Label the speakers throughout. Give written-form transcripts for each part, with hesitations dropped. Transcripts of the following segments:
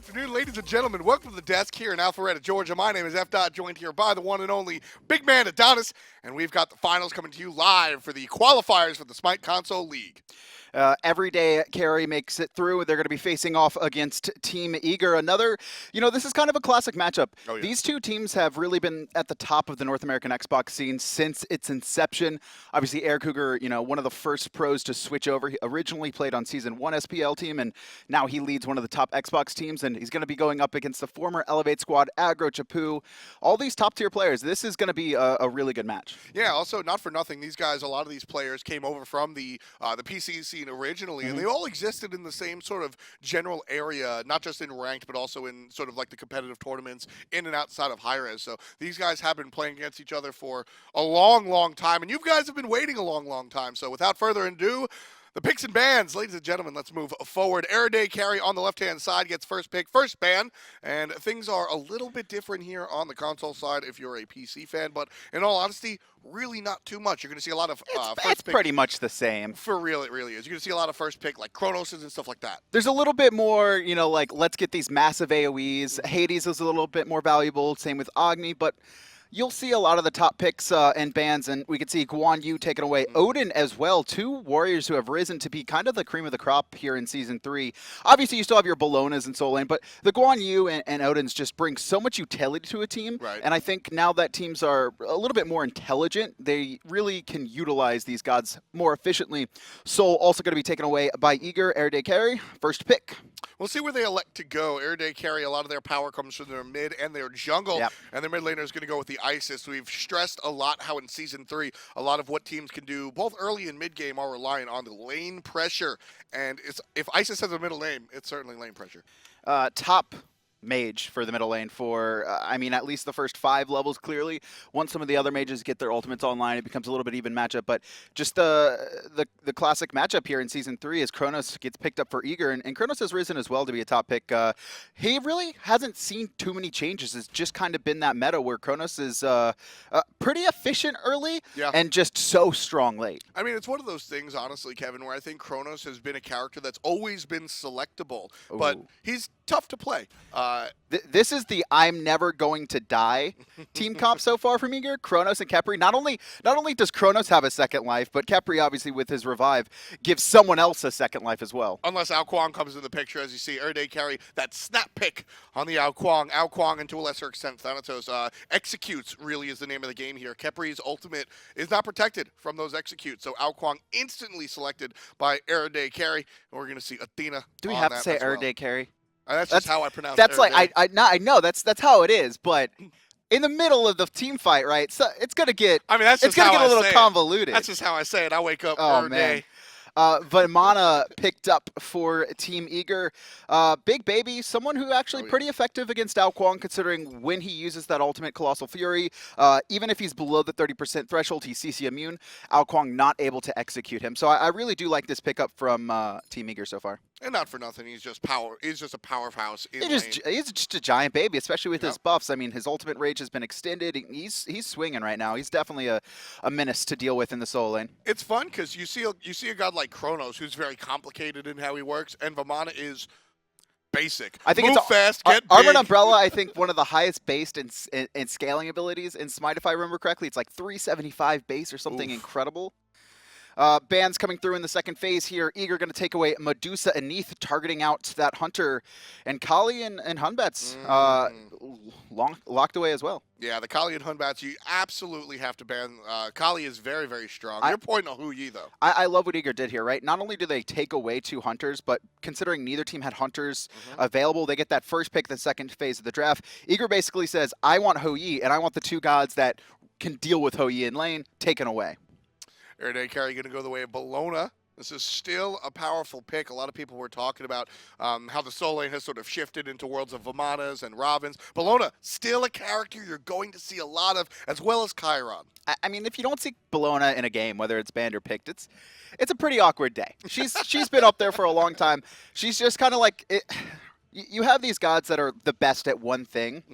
Speaker 1: afternoon, ladies and gentlemen. Welcome to the desk here in Alpharetta, Georgia. My name is Fdot, joined here by the one and only big man Adanas, and we've got the finals coming to you live for the qualifiers for the Smite Console League.
Speaker 2: Every Day Carry makes it through. They're going to be facing off against Team Eager. Another, this is kind of a classic matchup.
Speaker 1: Oh, yeah.
Speaker 2: These two teams have really been at the top of the North American Xbox scene since its inception. Obviously, AirCougar, one of the first pros to switch over. He originally played on Season 1 SPL team, and now he leads one of the top Xbox teams, and he's going to be going up against the former Elevate squad, Aggro, Elchapo, all these top-tier players. This is going to be a really good match.
Speaker 1: Yeah, also, not for nothing, these guys, a lot of these players came over from the PC scene originally, and they all existed in the same sort of general area, not just in ranked, but also in sort of like the competitive tournaments in and outside of hi-rez. So these guys have been playing against each other for a long, long time, and you guys have been waiting a long, long time. So without further ado, the picks and bans, ladies and gentlemen, let's move forward. Err Day Carry on the left-hand side gets first pick, first ban, and things are a little bit different here on the console side if you're a PC fan, but in all honesty, really not too much. You're going to see a lot of first
Speaker 2: It's
Speaker 1: pick.
Speaker 2: pretty much the same.
Speaker 1: For real, it really is. You're going to see a lot of first pick, like Chronos and stuff like that.
Speaker 2: There's a little bit more, like, let's get these massive AoEs. Hades is a little bit more valuable, same with Agni, but you'll see a lot of the top picks and bans, and we could see Kuang taking away Odin as well. Two warriors who have risen to be kind of the cream of the crop here in Season 3. Obviously, you still have your BEllonas and Soul Lane, but the Kuang and Odins just bring so much utility to a team.
Speaker 1: Right.
Speaker 2: And I think now that teams are a little bit more intelligent, they really can utilize these gods more efficiently. Soul also going to be taken away by Eager, Err Day Carry, first pick.
Speaker 1: We'll see where they elect to go. Err Day Carry, a lot of their power comes from their mid and their jungle, and their mid laner is going to go with the Isis. We've stressed a lot how in Season 3, a lot of what teams can do, both early and mid game, are reliant on the lane pressure. And if Isis has a middle name, it's certainly lane pressure.
Speaker 2: Top mage for the middle lane for, at least the first 5 levels, clearly. Once some of the other mages get their ultimates online, it becomes a little bit even matchup. But just the classic matchup here in Season 3 is Chronos gets picked up for Eager, and Chronos has risen as well to be a top pick. He really hasn't seen too many changes. It's just kind of been that meta where Chronos is pretty efficient early and just so strong late.
Speaker 1: I mean, it's one of those things, honestly, Kevin, where I think Chronos has been a character that's always been selectable, but he's tough to play.
Speaker 2: This is the I'm never going to die team comp so far from Eager. Chronos and Khepri. Not only does Chronos have a second life, but Khepri, obviously with his revive, gives someone else a second life as well.
Speaker 1: Unless Kuang comes in the picture, as you see, Err Day Carry that snap pick on the Kuang. Kuang, and to a lesser extent Thanatos, executes really is the name of the game here. Khepri's ultimate is not protected from those executes, so Kuang instantly selected by Err Day Carry, and we're going to see Athena.
Speaker 2: Do we have to say Err Day Carry?
Speaker 1: That's just how I pronounce it.
Speaker 2: That's like I know that's how it is, but in the middle of the team fight, right? So it's gonna get.
Speaker 1: That's just
Speaker 2: it's gonna get a little convoluted.
Speaker 1: That's just how I say it. I wake up
Speaker 2: Err
Speaker 1: Day.
Speaker 2: Vamana picked up for Team Eager. Big baby, someone who actually pretty effective against Kuang, considering when he uses that ultimate Colossal Fury. Even if he's below the 30% threshold, he's CC immune. Kuang not able to execute him. So I really do like this pickup from Team Eager so far.
Speaker 1: And not for nothing, he's just power. He's just a powerhouse in lane.
Speaker 2: He's just a giant baby, especially with his buffs. I mean, his ultimate rage has been extended. He's swinging right now. He's definitely a menace to deal with in the solo lane.
Speaker 1: It's fun because you see a god like Chronos who's very complicated in how he works, and Vamana is basic.
Speaker 2: I think
Speaker 1: Move
Speaker 2: it's
Speaker 1: fast, get big.
Speaker 2: Armored Umbrella. I think one of the highest based in scaling abilities in Smite, if I remember correctly. It's like 375 base or something incredible. Bans coming through in the second phase here. Eager going to take away Medusa and Neath, targeting out that Hunter. And Kali and Hunbats locked away as well.
Speaker 1: Yeah, the Kali and Hunbats, you absolutely have to ban. Kali is very, very strong. You're pointing a Hui though.
Speaker 2: I love what Eager did here, right? Not only do they take away 2 Hunters, but considering neither team had Hunters available, they get that first pick the second phase of the draft. Eager basically says, I want Hui, and I want the 2 gods that can deal with Hui in lane taken away.
Speaker 1: Err Day Carry going to go the way of BEllona. This is still a powerful pick. A lot of people were talking about how the solo lane has sort of shifted into worlds of Vamanas and Ravens. BEllona, still a character you're going to see a lot of, as well as Chrion.
Speaker 2: I mean, if you don't see BEllona in a game, whether it's banned or picked, it's a pretty awkward day. She's been up there for a long time. She's just kind of like You have these gods that are the best at one thing,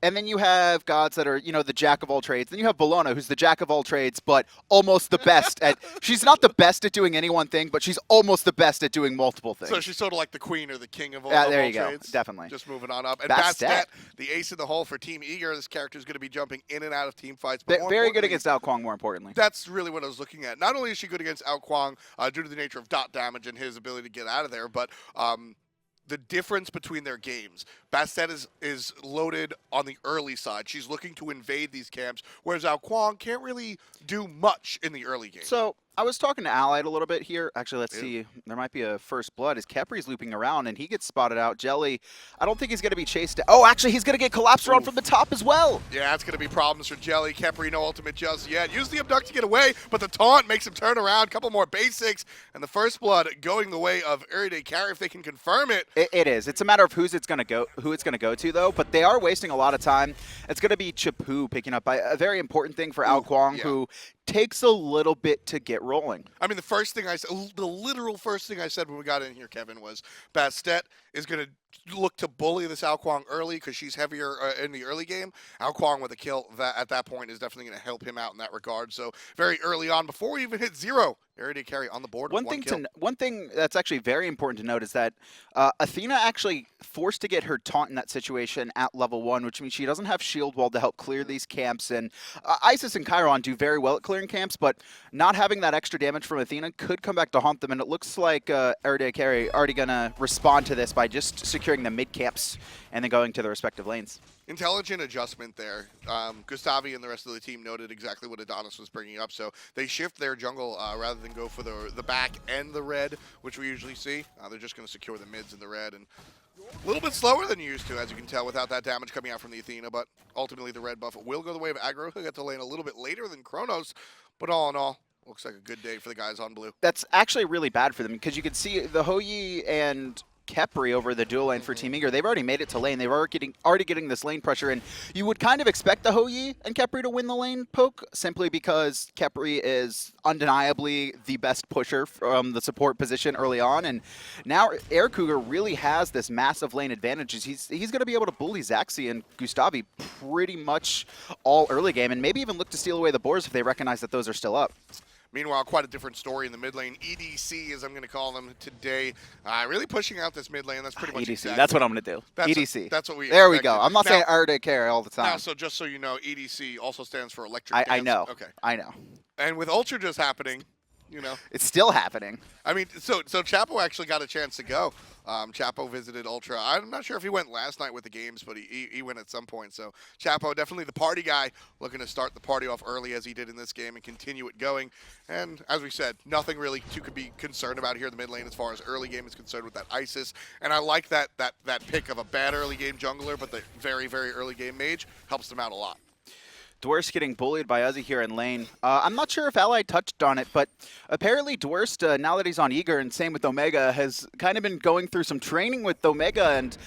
Speaker 2: and then you have gods that are, the jack of all trades. Then you have BEllona, who's the jack of all trades, but almost the best at. She's not the best at doing any one thing, but she's almost the best at doing multiple things.
Speaker 1: So she's sort of like the queen or the king of all,
Speaker 2: there you
Speaker 1: trades.
Speaker 2: go, definitely.
Speaker 1: Just moving on up. And
Speaker 2: Bastet,
Speaker 1: the ace in the hole for Team Eager. This character is going to be jumping in and out of team fights.
Speaker 2: But very good against Kuang, more importantly.
Speaker 1: That's really what I was looking at. Not only is she good against Kuang due to the nature of dot damage and his ability to get out of there, but the difference between their games. Bastet is loaded on the early side. She's looking to invade these camps, whereas Kuang can't really do much in the early game.
Speaker 2: So I was talking to Allied a little bit here. Actually, let's see. There might be a first blood as Khepri's looping around, and he gets spotted out. Jellly, I don't think he's going to be chased. Oh, actually, he's going to get collapsed around from the top as well.
Speaker 1: Yeah, it's going to be problems for Jellly. Khepri, no ultimate just yet. Use the abduct to get away, but the taunt makes him turn around. Couple more basics, and the first blood going the way of Err Day Carry if they can confirm it.
Speaker 2: It is. It's a matter of who it's going to go to, though. But they are wasting a lot of time. It's going to be Chapu picking up a very important thing for Kuang, who takes a little bit to get rolling.
Speaker 1: I mean, the literal first thing I said when we got in here, Kevin, was Bastet is going to look to bully this Kuang early because she's heavier in the early game. Kuang with a kill at that point is definitely going to help him out in that regard. So very early on, before we even hit 0, Err Day Carry on the board. One
Speaker 2: thing that's actually very important to note is that Athena actually forced to get her taunt in that situation at level 1, which means she doesn't have shield wall to help clear these camps. And Isis and Chrion do very well at clearing camps, but not having that extra damage from Athena could come back to haunt them. And it looks like Err Day Carry already going to respond to this by just securing the mid camps and then going to the respective lanes.
Speaker 1: Intelligent adjustment there. gustavY and the rest of the team noted exactly what Adanas was bringing up, so they shift their jungle rather than go for the back and the red, which we usually see. They're just going to secure the mids and the red, and a little bit slower than you used to, as you can tell, without that damage coming out from the Athena, but ultimately the red buff will go the way of Aggro. He'll get to lane a little bit later than Chronos, but all in all, looks like a good day for the guys on blue.
Speaker 2: That's actually really bad for them, because you can see the Hou-Yi and Khepri over the dual lane for Team Eager. They've already made it to lane. They've already getting this lane pressure, and you would kind of expect the Hou-Yi and Khepri to win the lane poke simply because Khepri is undeniably the best pusher from the support position early on, and now AirCougar really has this massive lane advantage. He's going to be able to bully Zachsy and gustavY pretty much all early game, and maybe even look to steal away the boars if they recognize that those are still up.
Speaker 1: Meanwhile, quite a different story in the mid lane. EDC, as I'm going to call them today, really pushing out this mid lane. That's pretty much
Speaker 2: EDC.
Speaker 1: Exactly.
Speaker 2: That's what I'm going to do. EDC.
Speaker 1: That's what we.
Speaker 2: There we go. I'm not saying Err Day Carry all the time.
Speaker 1: Now, so just so you know, EDC also stands for electric.
Speaker 2: I know.
Speaker 1: Okay.
Speaker 2: I know.
Speaker 1: And with Ultra just happening,
Speaker 2: it's still happening.
Speaker 1: I mean, so Chapo actually got a chance to go. Chapo visited Ultra. I'm not sure if he went last night with the games, but he went at some point. So Chapo, definitely the party guy, looking to start the party off early as he did in this game and continue it going. And as we said, nothing really to be concerned about here in the mid lane as far as early game is concerned with that Isis. And I like that pick of a bad early game jungler, but the very, very early game mage helps them out a lot.
Speaker 2: Dwurst getting bullied by Uzzy here in lane. I'm not sure if Allied touched on it, but apparently Dwurst, now that he's on Eager, and same with Omega, has kind of been going through some training with Omega, and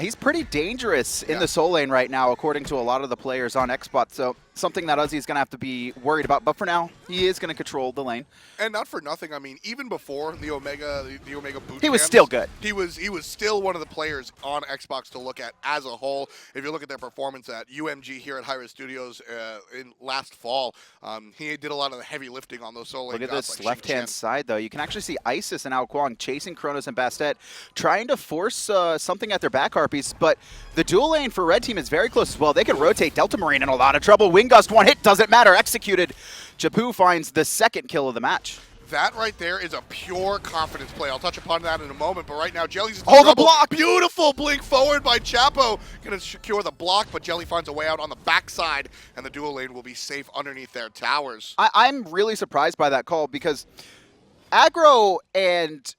Speaker 2: he's pretty dangerous in the soul lane right now, according to a lot of the players on Xbox. So something that Uzzy is going to have to be worried about. But for now, he is going to control the lane.
Speaker 1: And not for nothing. I mean, even before the Omega boot
Speaker 2: he was
Speaker 1: camps,
Speaker 2: still good.
Speaker 1: He was still one of the players on Xbox to look at as a whole. If you look at their performance at UMG here at hi-rez Studios in last fall, he did a lot of the heavy lifting on those solo.
Speaker 2: Look at this left-hand side, though. You can actually see Isis and Kuang chasing Chronos and Bastet, trying to force something at their back harpies. But the dual lane for Red Team is very close as well. They can rotate. Delta Marine in a lot of trouble. Wingust one hit, doesn't matter. Executed. Chapu finds the second kill of the match.
Speaker 1: That right there is a pure confidence play. I'll touch upon that in a moment, but right now Jelly's in
Speaker 2: trouble.
Speaker 1: the
Speaker 2: block!
Speaker 1: Beautiful blink forward by Chapo. Gonna secure the block, but Jellly finds a way out on the backside, and the dual lane will be safe underneath their towers.
Speaker 2: I'm really surprised by that call because Aggro and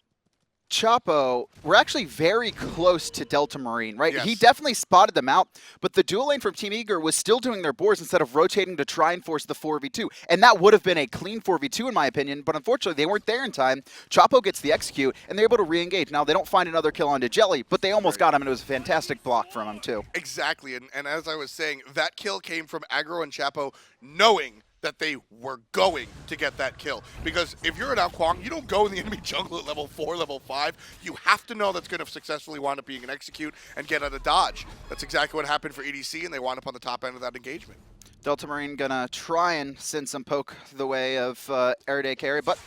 Speaker 2: Chapo were actually very close to Delta Marine, right?
Speaker 1: Yes.
Speaker 2: He definitely spotted them out, but the dual lane from Team Eager was still doing their boars instead of rotating to try and force the 4v2. And that would have been a clean 4v2 in my opinion, but unfortunately they weren't there in time. Chapo gets the execute, and they're able to re-engage. Now, they don't find another kill onto Jellly, but they almost got him, and it was a fantastic block from him, too.
Speaker 1: Exactly, and as I was saying, that kill came from Aggro and Chapo knowing that they were going to get that kill. Because if you're an Kuang, you don't go in the enemy jungle at level 4, level 5. You have to know that's going to successfully wind up being an execute and get out of dodge. That's exactly what happened for EDC, and they wound up on the top end of that engagement.
Speaker 2: Delta Marine gonna try and send some poke the way of Err Day Carry, but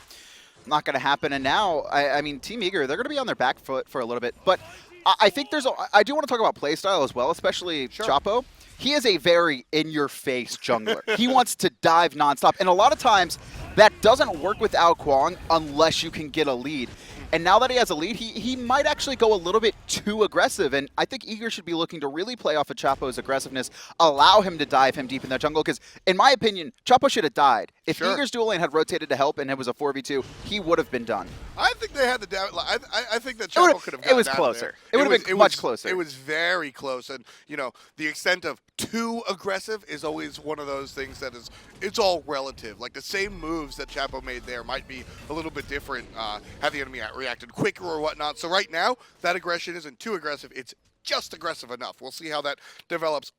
Speaker 2: not gonna happen. And now, I mean, Team Eager, they're gonna be on their back foot for a little bit. But I think I do want to talk about playstyle as well, especially Chapo. He is a very in-your-face jungler. He wants to dive nonstop, and a lot of times that doesn't work without Kuang unless you can get a lead. And now that he has a lead, he might actually go a little bit too aggressive, and I think Eager should be looking to really play off of Chapo's aggressiveness, allow him to dive him deep in that jungle, because in my opinion, Chapo should have died. If Eager's dual lane had rotated to help and it was a 4v2, he would have been done.
Speaker 1: I think they had the damage. I think that Chapo could have gotten
Speaker 2: It was closer. It would have been much closer.
Speaker 1: It was very close, and you know, the extent of too aggressive is always one of those things that is, it's all relative. Like the same moves that Chapo made there might be a little bit different had the enemy reacted quicker or whatnot. So right now, that aggression isn't too aggressive. It's just aggressive enough. We'll see how that develops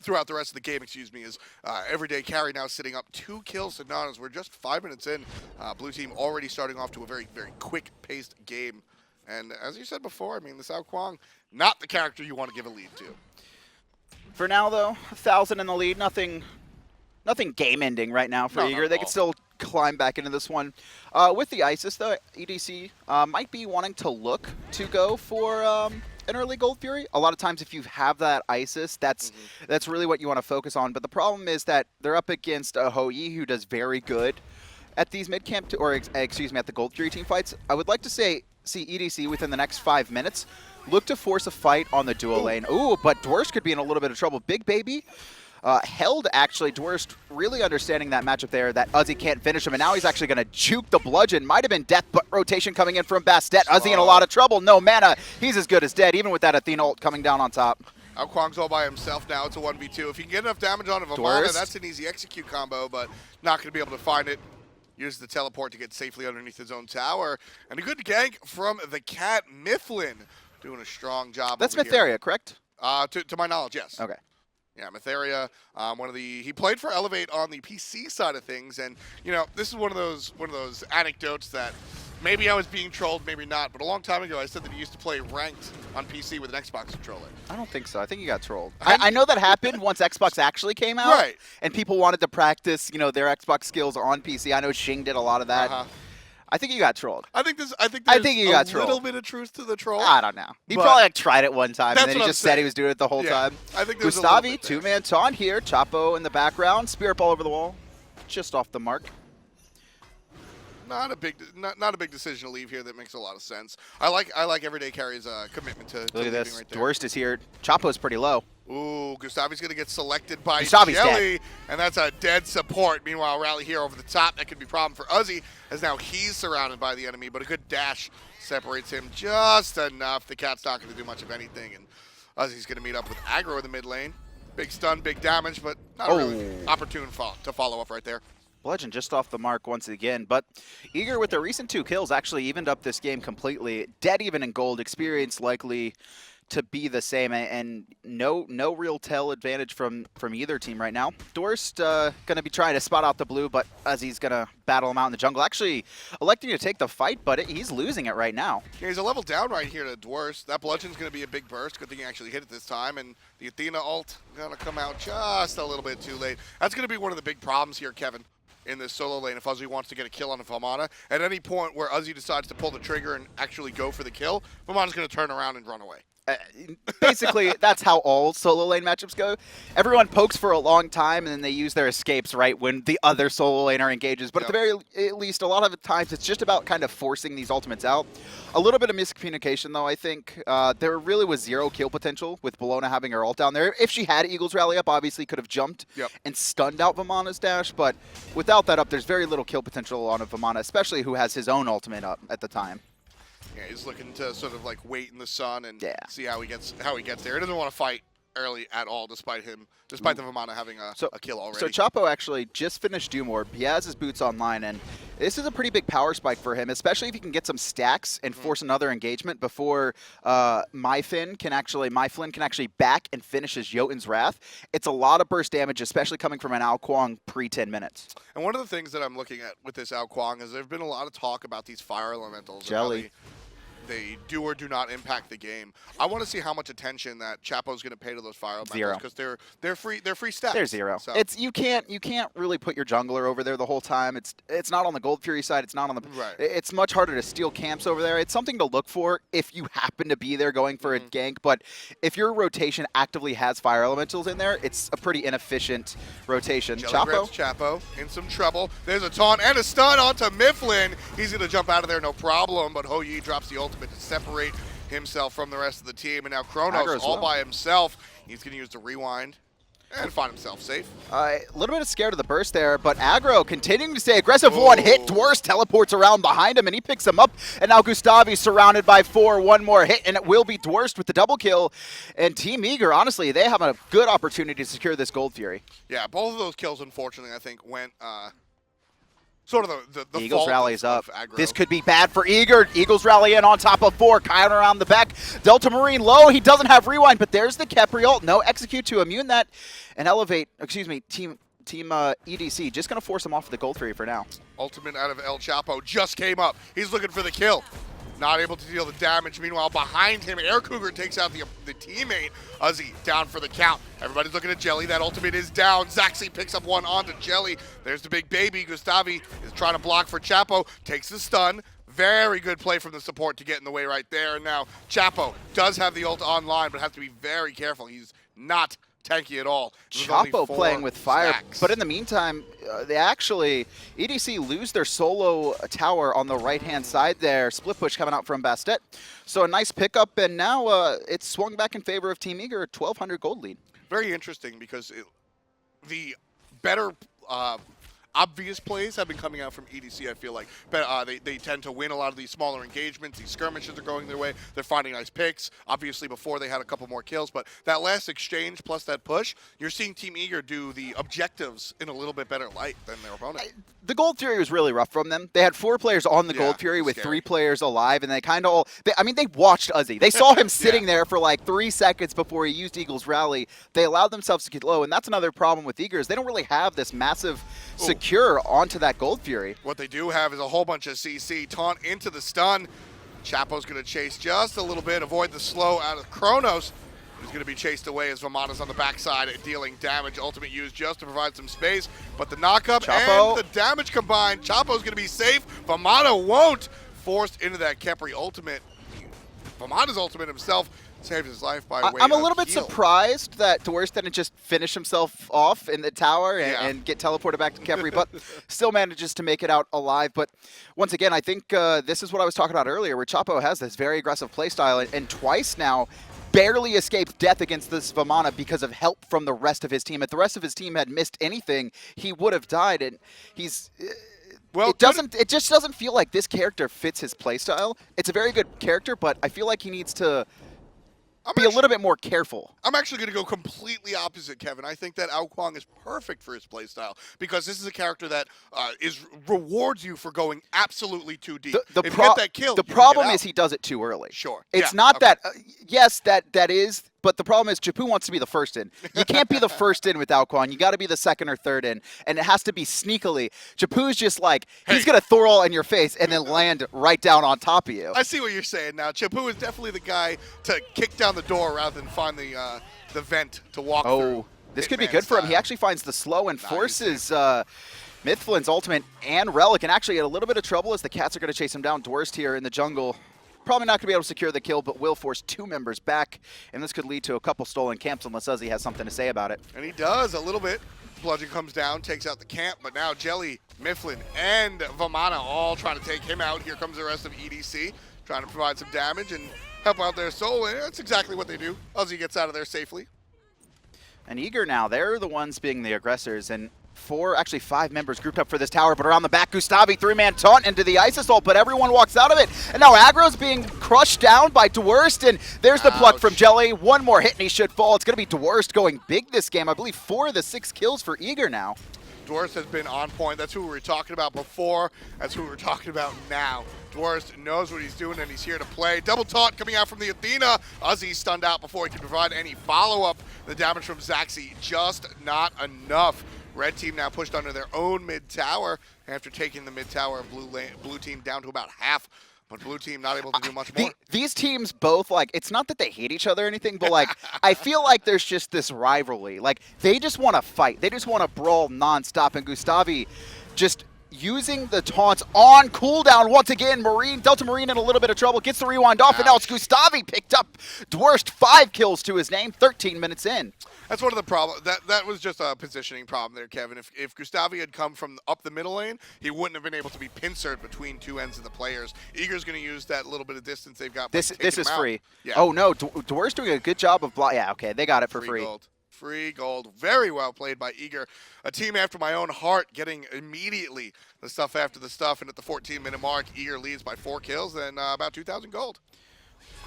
Speaker 1: throughout the rest of the game, as Err Day Carry now sitting up 2 kills to none as we're just 5 minutes in. Blue team already starting off to a very, very quick-paced game. And as you said before, I mean, this Kuang, not the character you want to give a lead to.
Speaker 2: For now, though, 1,000 in the lead, nothing game-ending right now for Eager. They can still climb back into this one. With the ISIS, though, EDC might be wanting to look to go for an early Gold Fury. A lot of times if you have that ISIS, that's really what you want to focus on. But the problem is that they're up against a Hoi who does very good at these mid-camp, excuse me, at the Gold Fury team fights. I would like to see EDC within the next 5 minutes look to force a fight on the dual lane. Ooh, but Dwurst could be in a little bit of trouble. Big Baby held, actually, Dwurst really understanding that matchup there, that Uzzy can't finish him, and now he's actually going to juke the bludgeon. Might have been death, but rotation coming in from Bastet. Uzzy in a lot of trouble. No mana. He's as good as dead, even with that Athena ult coming down on top.
Speaker 1: Kuang's all by himself now. It's a 1v2. If he can get enough damage on a Vamana, that's an easy execute combo, but not going to be able to find it. Uses the teleport to get safely underneath his own tower. And a good gank from the cat, Myflin, doing a strong job.
Speaker 2: That's Mytheria, correct?
Speaker 1: To my knowledge, yes.
Speaker 2: Okay.
Speaker 1: Yeah, Mytheria, he played for Elevate on the PC side of things, and you know, this is one of those anecdotes that maybe I was being trolled, maybe not, but a long time ago I said that he used to play ranked on PC with an Xbox controller. I
Speaker 2: don't think so. I think you got trolled. I know that happened once Xbox actually came out,
Speaker 1: right?
Speaker 2: And people wanted to practice, you know, their Xbox skills on PC. I know Shing did a lot of that. I think you got trolled.
Speaker 1: I think there's a little bit of truth to the troll.
Speaker 2: I don't know. He probably tried it one time, and then he just said he was doing it the whole time.
Speaker 1: I think there's
Speaker 2: gustavY, two-man taunt here. Chapo in the background. Spear up all over the wall. Just off the mark.
Speaker 1: Not a big decision to leave here. That makes a lot of sense. I like Err Day Carry's commitment to
Speaker 2: look at this.
Speaker 1: Right there.
Speaker 2: Dwurst is here. Chapo's pretty low.
Speaker 1: Ooh, gustavY's going to get selected by Jellly, and that's a dead support. Meanwhile, rally here over the top. That could be a problem for Uzzy, as now he's surrounded by the enemy, but a good dash separates him just enough. The cat's not going to do much of anything, and Uzzy's going to meet up with Aggro in the mid lane. Big stun, big damage, but not really opportune to follow up right there.
Speaker 2: Bludgeon just off the mark once again, but Eager with their recent 2 kills actually evened up this game completely. Dead even in gold, experience likely to be the same, and no real tail advantage from either team right now. Dwurst going to be trying to spot out the blue, but Uzzy's going to battle him out in the jungle. Actually electing to take the fight, but he's losing it right now.
Speaker 1: Yeah, he's a level down right here to Dwurst. That bludgeon's going to be a big burst. Good thing he actually hit it this time, and the Athena ult going to come out just a little bit too late. That's going to be one of the big problems here, Kevin, in this solo lane if Uzzy wants to get a kill on a Vamana. At any point where Uzzy decides to pull the trigger and actually go for the kill, Vamana's going to turn around and run away.
Speaker 2: Basically, that's how all solo lane matchups go. Everyone pokes for a long time, and then they use their escapes right when the other solo laner engages. But at the very least, a lot of the times, it's just about kind of forcing these ultimates out. A little bit of miscommunication, though, I think. There really was 0 kill potential with BEllona having her ult down there. If she had Eagle's Rally up, obviously could have jumped and stunned out Vamana's dash. But without that up, there's very little kill potential on a Vamana, especially who has his own ultimate up at the time.
Speaker 1: Yeah, he's looking to sort of like wait in the sun and see how he gets there. He doesn't want to fight early at all, despite the Vamana having a kill already.
Speaker 2: So Chapo actually just finished Doom Orb. He has his boots online, and This is a pretty big power spike for him, especially if he can get some stacks and force another engagement before Myflin can actually back and finish his Jotun's Wrath. It's a lot of burst damage, especially coming from an Kuang pre-10 minutes.
Speaker 1: And one of the things that I'm looking at with this Kuang is there's been a lot of talk about these fire elementals.
Speaker 2: Jellly.
Speaker 1: They do or do not impact the game. I want to see how much attention that Chapo's going to pay to those fire elementals because they're free stats.
Speaker 2: They're zero.
Speaker 1: So.
Speaker 2: It's you can't really put your jungler over there the whole time. It's not on the Gold Fury side. It's not on the.
Speaker 1: Right.
Speaker 2: It's much harder to steal camps over there. It's something to look for if you happen to be there going for a gank. But if your rotation actively has fire elementals in there, it's a pretty inefficient rotation.
Speaker 1: Chapo in some trouble. There's a taunt and a stun onto Myflin. He's going to jump out of there, no problem. But Ho Yi drops the ultimate to separate himself from the rest of the team, and now Chronos all by himself. He's going to use the rewind and find himself safe.
Speaker 2: A little bit scared of the burst there, but Aggro continuing to stay aggressive. One hit, Dwurst teleports around behind him, and he picks him up, and now gustavY surrounded by 4. One more hit, and it will be Dwurst with the double kill. And Team Eager, honestly, they have a good opportunity to secure this Gold Fury.
Speaker 1: Yeah, both of those kills, unfortunately, I think went sort of the
Speaker 2: Eagles rallies up.
Speaker 1: Aggro.
Speaker 2: This could be bad for Eager. Eagles rally in on top of 4. Khepri around the back. Delta Marine low. He doesn't have rewind, but there's the Khepri ult. No execute to immune that and elevate. Excuse me, team EDC just going to force him off of the Gold Fury for now.
Speaker 1: Ultimate out of Elchapo just came up. He's looking for the kill. Not able to deal the damage. Meanwhile, behind him, AirCougar takes out the teammate. Uzzy down for the count. Everybody's looking at Jellly. That ultimate is down. Zachsy picks up one onto Jellly. There's the big baby. gustavY is trying to block for Chapo. Takes the stun. Very good play from the support to get in the way right there. And now Chapo does have the ult online, but has to be very careful. He's not tanky at all.
Speaker 2: Chapo playing with fire, but in the meantime, they actually, EDC lose their solo tower on the right-hand side there. Split push coming out from Bastet. So a nice pickup, and now it's swung back in favor of Team Eager, 1,200 gold lead.
Speaker 1: Very interesting because the better obvious plays have been coming out from EDC, I feel like. But they tend to win a lot of these smaller engagements. These skirmishes are going their way. They're finding nice picks. Obviously, before they had a couple more kills. But that last exchange plus that push, you're seeing Team Eager do the objectives in a little bit better light than their opponent.
Speaker 2: The Gold Fury was really rough from them. They had 4 players on the Gold Fury with 3 players alive, and they kind of all... they watched Uzzy. They saw him sitting there for like 3 seconds before he used Eagle's Rally. They allowed themselves to get low, and that's another problem with Eager is they don't really have this massive secure onto that Gold Fury.
Speaker 1: What they do have is a whole bunch of CC. Taunt into the stun. Chapo's going to chase just a little bit, avoid the slow out of Chronos. He's going to be chased away as Vamana's on the backside, dealing damage. Ultimate used just to provide some space, but the knockup and the damage combined, Chapo's going to be safe. Vamana won't. Forced into that Khepri ultimate. Vamana's ultimate himself saved his life by way
Speaker 2: I'm a little
Speaker 1: of
Speaker 2: bit
Speaker 1: heal.
Speaker 2: surprised that Dwurst didn't just finish himself off in the tower and get teleported back to Khepri, but still manages to make it out alive. But once again, I think this is what I was talking about earlier, where Chapo has this very aggressive playstyle, and twice now barely escaped death against this Vamana because of help from the rest of his team. If the rest of his team had missed anything, he would have died, and he's... Well, it just doesn't feel like this character fits his playstyle. It's a very good character, but I feel like he needs to be a little bit more careful.
Speaker 1: I'm actually going to go completely opposite, Kevin. I think that Kuang is perfect for his playstyle because this is a character that rewards you for going absolutely too deep. If you get that kill,
Speaker 2: the problem is he does it too early.
Speaker 1: Sure.
Speaker 2: It's not that, yes, that is, but the problem is Chapu wants to be the first in. You can't be the first in without Kuang. You got to be the second or third in, and it has to be sneakily. Chapu's just like, he's going to throw in your face and then land right down on top of you.
Speaker 1: I see what you're saying now. Chapu is definitely the guy to kick down the door rather than find the vent to walk through.
Speaker 2: This could be good for him. He actually finds the slow and forces Myflin's ultimate and Relic, and actually in a little bit of trouble as the Cats are going to chase him down. Dwurst here in the jungle. Probably not going to be able to secure the kill, but will force 2 members back, and this could lead to a couple stolen camps unless Uzzy has something to say about it.
Speaker 1: And he does a little bit. Bludgeon comes down, takes out the camp, but now Jellly, Myflin, and Vamana all trying to take him out. Here comes the rest of EDC, trying to provide some damage and help out their soul, and that's exactly what they do. Uzzy gets out of there safely.
Speaker 2: And Eager now, they're the ones being the aggressors, and 5 members grouped up for this tower, but around the back, gustavY 3-man taunt into the Isis ult, but everyone walks out of it. And now Aggro's being crushed down by Dwurst, and there's the pluck from Jellly. 1 more hit and he should fall. It's going to be Dwurst going big this game. I believe 4 of the 6 kills for Eager now.
Speaker 1: Dwurst has been on point. That's who we were talking about before. That's who we're talking about now. Dwurst knows what he's doing, and he's here to play. Double taunt coming out from the Athena. Uzzy stunned out before he could provide any follow-up. The damage from Zachsy just not enough. Red team now pushed under their own mid tower after taking the mid tower of blue team down to about half. But blue team not able to do much more.
Speaker 2: These teams both, like, it's not that they hate each other or anything, but, like, I feel like there's just this rivalry. Like, they just want to fight. They just want to brawl nonstop. And gustavY just using the taunts on cooldown once again. Delta Marine in a little bit of trouble. Gets the rewind off, and now it's gustavY picked up. Dwurst, 5 kills to his name, 13 minutes in.
Speaker 1: That's one of the problems. That was just a positioning problem there, Kevin. If gustavY had come from up the middle lane, he wouldn't have been able to be pincered between two ends of the players. Eager's going to use that little bit of distance they've got.
Speaker 2: This is free.
Speaker 1: Yeah.
Speaker 2: Oh, no. Dwurst doing a good job of blocking. Yeah, okay. They got it for free.
Speaker 1: Gold. Free gold. Very well played by Eager. A team after my own heart, getting immediately the stuff after the stuff. And at the 14-minute mark, Eager leads by 4 kills and about 2,000 gold.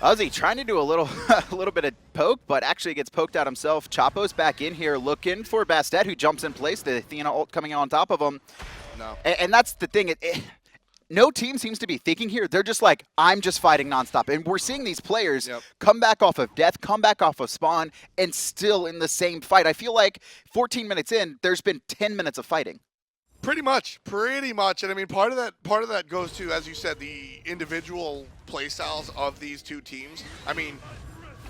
Speaker 2: Uzzy trying to do a little bit of poke, but actually gets poked out himself. Chapo's back in here looking for Bastet, who jumps in place. The Athena ult coming on top of him.
Speaker 1: No.
Speaker 2: And that's the thing. No team seems to be thinking here. They're just like, I'm just fighting nonstop. And we're seeing these players come back off of death, come back off of spawn, and still in the same fight. I feel like 14 minutes in, there's been 10 minutes of fighting.
Speaker 1: Pretty much. And I mean, part of that goes to, as you said, the individual playstyles of these two teams. I mean,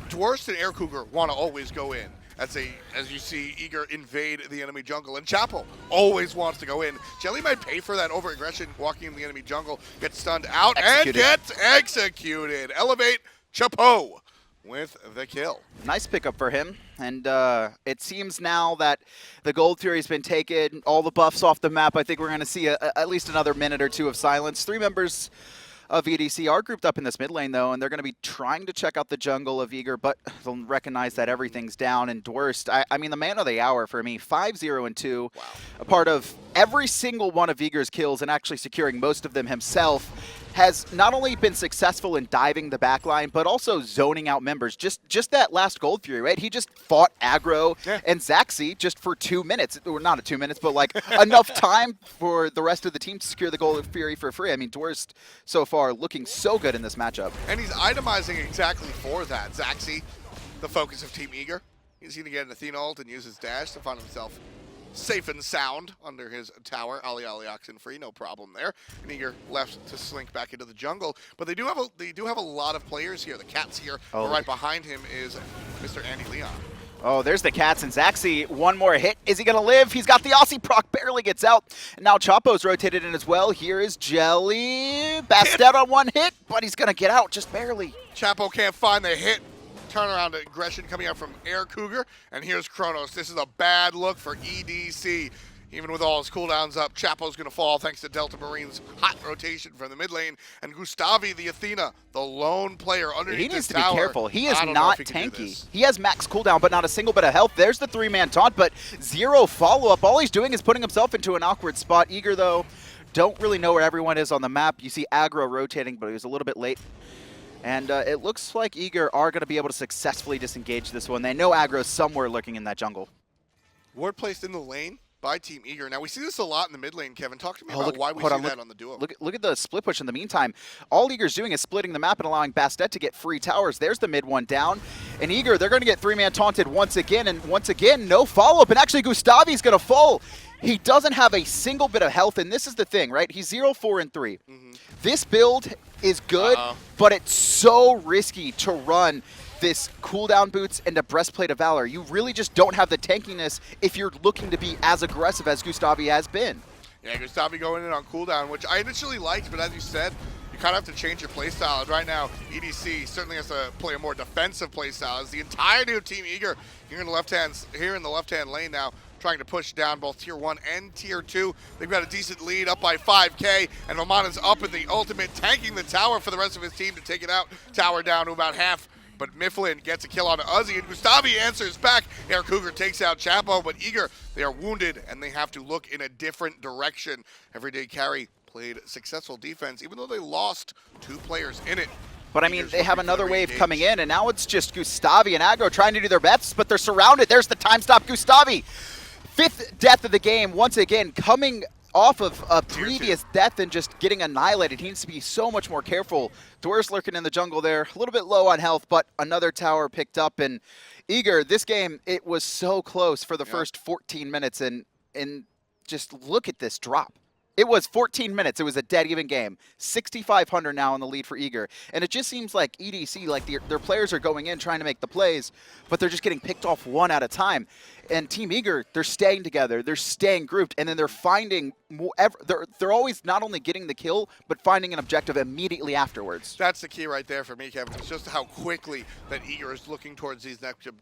Speaker 1: Dwurst and AirCougar want to always go in. As you see Eager invade the enemy jungle, and Chapo always wants to go in. Jellly might pay for that over-aggression, walking in the enemy jungle, gets stunned out, and gets executed. Elevate Chapo with the kill.
Speaker 2: Nice pickup for him. And it seems now that the Gold Fury's been taken, all the buffs off the map. I think we're going to see at least another minute or two of silence. 3 members of EDC are grouped up in this mid lane, though, and they're going to be trying to check out the jungle of Eager, but they'll recognize that everything's down. And Dwurst, I mean, the man of the hour for me, 5-0-2,
Speaker 1: wow.
Speaker 2: A part of every single one of Eager's kills and actually securing most of them himself, has not only been successful in diving the backline, but also zoning out members. Just that last Gold Fury, right? He just fought Aggro and Zachsy just for 2 minutes. Or not 2 minutes, but like enough time for the rest of the team to secure the Gold Fury for free. I mean, Dwurst so far looking so good in this matchup.
Speaker 1: And he's itemizing exactly for that. Zachsy, the focus of Team Eager. He's going to get an Athena ult and use his dash to find himself safe and sound under his tower. Ali oxen free, no problem there. And Eager left to slink back into the jungle. But they do have a lot of players here. The Cat's here. But right behind him is Mr. Andy Leon.
Speaker 2: Oh, there's the Cats and Zachsy. One more hit. Is he going to live? He's got the Aussie proc. Barely gets out. And now Chapo's rotated in as well. Here is Jellly. Bastet on 1 hit, but he's going to get out just barely.
Speaker 1: Chapo can't find the hit. Turnaround aggression coming out from AirCougar, and here's Chronos. This is a bad look for EDC. Even with all his cooldowns up, Chapo's going to fall thanks to Delta Marine's hot rotation from the mid lane, and gustavY, the Athena, the lone player underneath
Speaker 2: He needs
Speaker 1: this
Speaker 2: to
Speaker 1: tower.
Speaker 2: be careful. He is not
Speaker 1: he
Speaker 2: tanky. He has max cooldown, but not a single bit of health. There's the 3-man taunt, but 0 follow-up. All he's doing is putting himself into an awkward spot. Eager, though, don't really know where everyone is on the map. You see Aggro rotating, but he was a little bit late. And it looks like Eager are going to be able to successfully disengage this one. They know Aggro's somewhere lurking in that jungle.
Speaker 1: Ward placed in the lane by Team Eager. Now, we see this a lot in the mid lane, Kevin. Talk to me about why we see that on the duo.
Speaker 2: Look at the split push in the meantime. All Eager's doing is splitting the map and allowing Bastet to get free towers. There's the mid one down. And Eager, they're going to get 3-man taunted once again. And once again, no follow-up. And actually, gustavY's going to fall. He doesn't have a single bit of health, and this is the thing, right? He's 0-4-3. This build is good, but it's so risky to run this cooldown boots and a breastplate of valor. You really just don't have the tankiness if you're looking to be as aggressive as gustavY has been.
Speaker 1: Yeah, gustavY going in on cooldown, which I initially liked, but as you said, you kind of have to change your playstyle. And right now, EDC certainly has to play a more defensive playstyle. As the entirety of Team Eager here in the left-hand lane now, trying to push down both Tier 1 and Tier 2. They've got a decent lead up by 5K, and Vamana's up in the ultimate, tanking the tower for the rest of his team to take it out. Tower down to about half, but Myflin gets a kill on Uzzy, and gustavY answers back. AirCougar takes out Chapo, but Eager, they are wounded, and they have to look in a different direction. Err Day Carry played successful defense, even though they lost 2 players in it.
Speaker 2: But I mean, they have another wave coming in, and now it's just gustavY and Aggro trying to do their best, but they're surrounded. There's the time stop, gustavY. 5th death of the game, once again, coming off of a previous death and just getting annihilated. He needs to be so much more careful. Dwurst lurking in the jungle there, a little bit low on health, but another tower picked up. And Eager, this game, it was so close for the first 14 minutes, and just look at this drop. It was 14 minutes. It was a dead even game. 6,500 now in the lead for Eager. And it just seems like EDC, like their players are going in trying to make the plays, but they're just getting picked off one at a time. And Team Eager, they're staying together. They're staying grouped, and then they're finding more. They're always not only getting the kill, but finding an objective immediately afterwards.
Speaker 1: That's the key right there for me, Kevin. It's just how quickly that Eager is looking towards these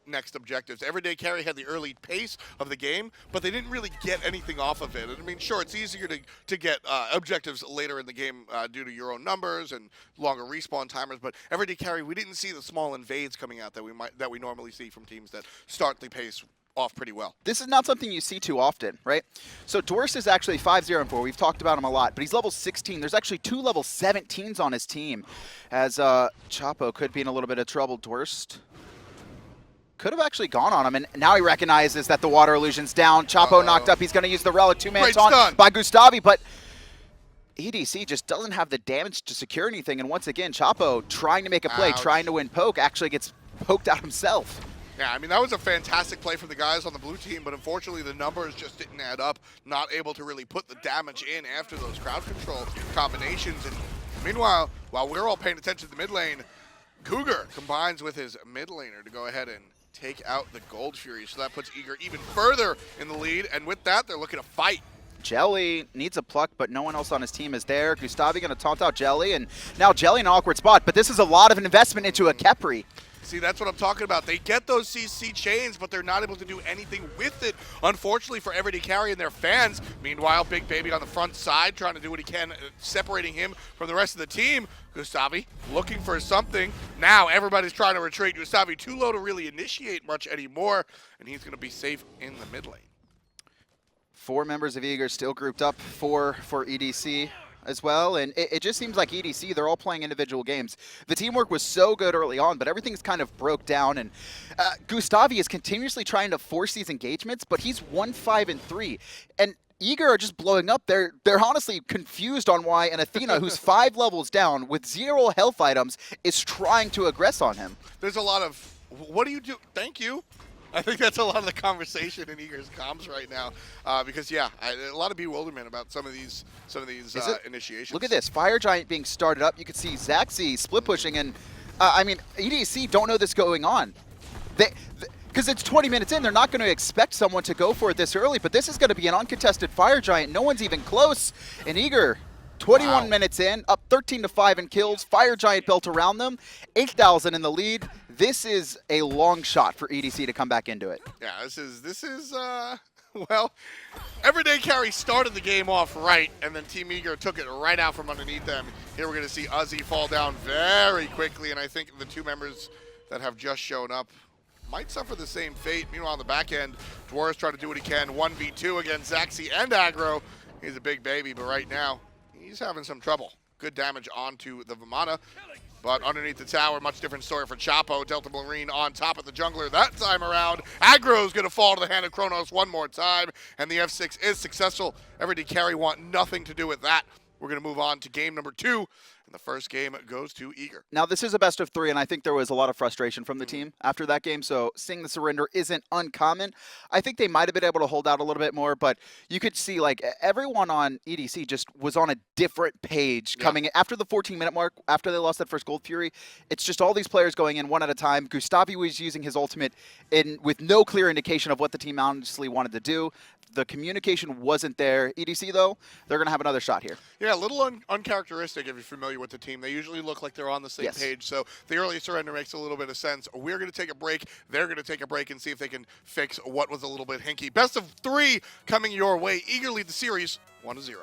Speaker 1: next objectives. Err Day Carry had the early pace of the game, but they didn't really get anything off of it. And I mean, sure, it's easier to get objectives later in the game due to your own numbers and longer respawn timers, but Err Day Carry, we didn't see the small invades coming out that we normally see from teams that start the pace off pretty well.
Speaker 2: This is not something you see too often, right? So Dwurst is actually 5-0-4. We've talked about him a lot, but he's level 16. There's actually 2 level 17s on his team, as Chapo could be in a little bit of trouble. Dwurst could have actually gone on him, and now he recognizes that the water illusion's down. Chapo knocked up. He's going to use the relic 2-man taunt by gustavY, but EDC just doesn't have the damage to secure anything, and once again, Chapo trying to make a play, trying to win poke, actually gets poked out himself.
Speaker 1: Yeah, I mean, that was a fantastic play from the guys on the blue team, but unfortunately the numbers just didn't add up, not able to really put the damage in after those crowd control combinations. And meanwhile, while we're all paying attention to the mid lane, Cougar combines with his mid laner to go ahead and take out the Gold Fury. So that puts Eager even further in the lead, and with that, they're looking to fight.
Speaker 2: Jellly needs a pluck, but no one else on his team is there. gustavY going to taunt out Jellly, and now Jellly in an awkward spot, but this is a lot of an investment into a Khepri.
Speaker 1: See, that's what I'm talking about. They get those CC chains, but they're not able to do anything with it, unfortunately, for Err Day Carry and their fans. Meanwhile, Big Baby on the front side, trying to do what he can, separating him from the rest of the team. gustavY looking for something. Now everybody's trying to retreat. gustavY too low to really initiate much anymore, and he's going to be safe in the mid lane.
Speaker 2: 4 members of Eager still grouped up, 4 for EDC as well, and it just seems like EDC, they're all playing individual games. The teamwork was so good early on, but everything's kind of broke down, and gustavY is continuously trying to force these engagements, but he's 1-5-3, and Eager are just blowing up. They're honestly confused on why an Athena who's 5 levels down with 0 health items is trying to aggress on him.
Speaker 1: There's a lot of, what do you do? Thank you. I think that's a lot of the conversation in Eager's comms right now, because yeah, a lot of bewilderment about some of these initiations.
Speaker 2: Look at this, Fire Giant being started up. You could see Zachsy split pushing, and I mean, EDC don't know this going on. Because it's 20 minutes in, they're not going to expect someone to go for it this early, but this is going to be an uncontested Fire Giant. No one's even close. And Eager, 21 minutes in, up 13-5 in kills. Fire Giant built around them, 8,000 in the lead. This is a long shot for EDC to come back into it.
Speaker 1: Yeah, this is well, Err Day Carry started the game off right, and then Team Eager took it right out from underneath them. Here we're going to see Uzzy fall down very quickly, and I think the 2 members that have just shown up might suffer the same fate. Meanwhile, on the back end, Dwurst trying to do what he can, 1v2 against Zachsy and Aggro. He's a big baby, but right now, he's having some trouble. Good damage onto the Vamana. But underneath the tower, much different story for Chapo. Delta Marine on top of the jungler that time around. Aggro's going to fall to the hand of Chronos one more time, and the F6 is successful. Err Day Carry want nothing to do with that. We're going to move on to game number 2, and the first game goes to Eager.
Speaker 2: Now, this is a best of 3, and I think there was a lot of frustration from the team after that game, so seeing the surrender isn't uncommon. I think they might have been able to hold out a little bit more, but you could see, like, everyone on EDC just was on a different page coming in. After the 14-minute mark, after they lost that first Gold Fury, it's just all these players going in one at a time. gustavY was using his ultimate with no clear indication of what the team honestly wanted to do. The communication wasn't there. EDC, though, they're going to have another shot here.
Speaker 1: Yeah, a little uncharacteristic if you're familiar with the team. They usually look like they're on the same page, so the early surrender makes a little bit of sense. We're going to take a break. They're going to take a break and see if they can fix what was a little bit hinky. Best of 3 coming your way. Eager lead the series 1-0.